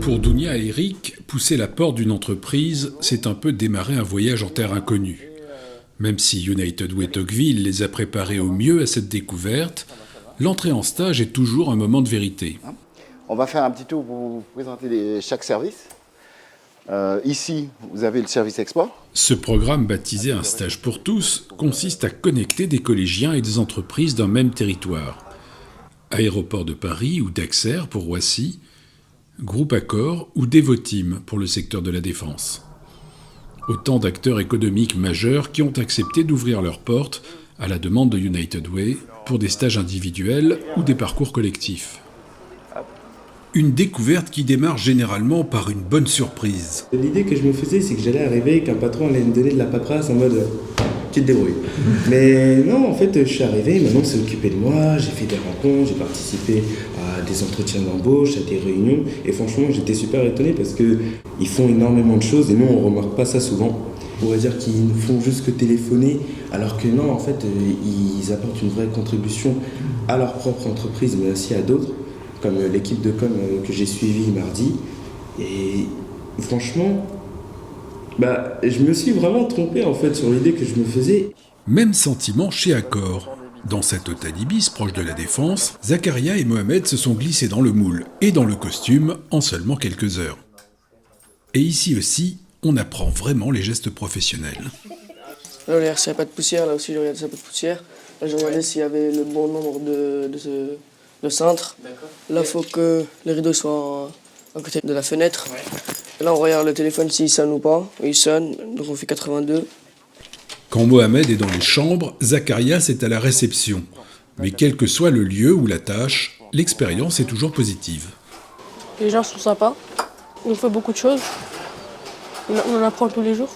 Pour Dounia et Eric, pousser la porte d'une entreprise, c'est un peu démarrer un voyage en terre inconnue. Même si United Way Tocqueville les a préparés au mieux à cette découverte, l'entrée en stage est toujours un moment de vérité. On va faire un petit tour pour vous présenter chaque service. Ici, vous avez le service export. Ce programme baptisé Un stage pour tous consiste à connecter des collégiens et des entreprises d'un même territoire. Aéroport de Paris ou d'Auxerre pour Roissy, Groupe Accor ou Devoteam pour le secteur de la défense. Autant d'acteurs économiques majeurs qui ont accepté d'ouvrir leurs portes à la demande de United Way pour des stages individuels ou des parcours collectifs. Une découverte qui démarre généralement par une bonne surprise. L'idée que je me faisais, c'est que j'allais arriver et qu'un patron allait me donner de la paperasse en mode tu te débrouilles. Mais non, en fait, je suis arrivé, maintenant c'est occupé de moi, j'ai fait des rencontres, j'ai participé à des entretiens d'embauche, à des réunions, et franchement, j'étais super étonné parce qu'ils font énormément de choses et nous, on ne remarque pas ça souvent. On pourrait dire qu'ils ne font juste que téléphoner, alors que non, en fait, ils apportent une vraie contribution à leur propre entreprise, mais aussi à d'autres, comme l'équipe de com que j'ai suivie mardi. Et franchement, je me suis vraiment trompé en fait sur l'idée que je me faisais. Même sentiment chez Accor. Dans cet hôtel Ibis proche de la Défense, Zakaria et Mohamed se sont glissés dans le moule et dans le costume en seulement quelques heures. Et ici aussi, on apprend vraiment les gestes professionnels. Là, regarde s'il n'y a pas de poussière, là aussi je regarde s'il n'y a pas de poussière. Là, je regardais s'il y avait le bon nombre de cintres. Là, il faut que les rideaux soient à côté de la fenêtre. Là, on regarde le téléphone s'il sonne ou pas. Il sonne, donc on fait 82. Quand Mohamed est dans les chambres, Zacharias est à la réception. Mais quel que soit le lieu ou la tâche, l'expérience est toujours positive. Les gens sont sympas. On fait beaucoup de choses. On en apprend tous les jours.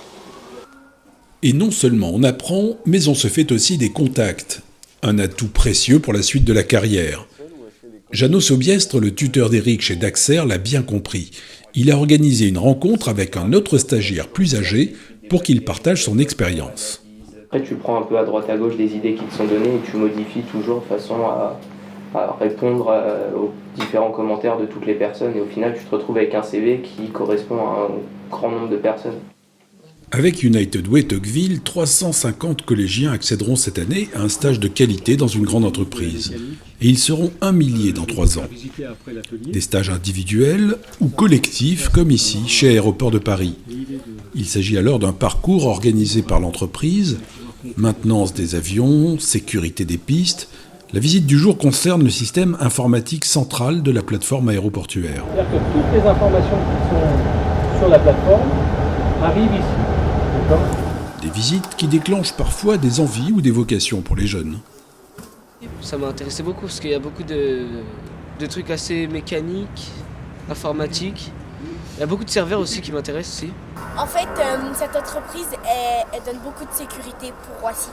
Et non seulement on apprend, mais on se fait aussi des contacts. Un atout précieux pour la suite de la carrière. Jeannot Sobiestre, le tuteur d'Eric chez Daxer, l'a bien compris. Il a organisé une rencontre avec un autre stagiaire plus âgé pour qu'il partage son expérience. Après, tu prends un peu à droite à gauche des idées qui te sont données et tu modifies toujours de façon à répondre aux différents commentaires de toutes les personnes. Et au final, tu te retrouves avec un CV qui correspond à un grand nombre de personnes. Avec United Way Tocqueville, 350 collégiens accéderont cette année à un stage de qualité dans une grande entreprise. Et ils seront 1 millier dans 3 ans. Des stages individuels ou collectifs, comme ici, chez Aéroport de Paris. Il s'agit alors d'un parcours organisé par l'entreprise, maintenance des avions, sécurité des pistes. La visite du jour concerne le système informatique central de la plateforme aéroportuaire. C'est-à-dire que toutes les informations qui sont sur la plateforme arrivent ici. Des visites qui déclenchent parfois des envies ou des vocations pour les jeunes. Ça m'a intéressé beaucoup parce qu'il y a beaucoup de trucs assez mécaniques, informatiques. Il y a beaucoup de serveurs aussi qui m'intéressent aussi. En fait, cette entreprise, elle donne beaucoup de sécurité pour Roissy.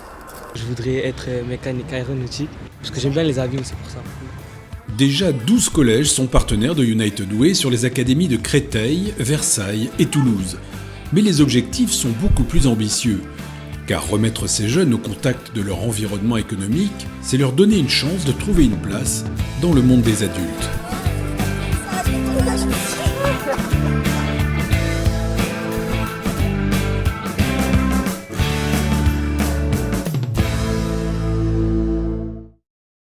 Je voudrais être mécanique aéronautique parce que j'aime bien les avions, c'est pour ça. Déjà 12 collèges sont partenaires de United Way sur les académies de Créteil, Versailles et Toulouse. Mais les objectifs sont beaucoup plus ambitieux. Car remettre ces jeunes au contact de leur environnement économique, c'est leur donner une chance de trouver une place dans le monde des adultes.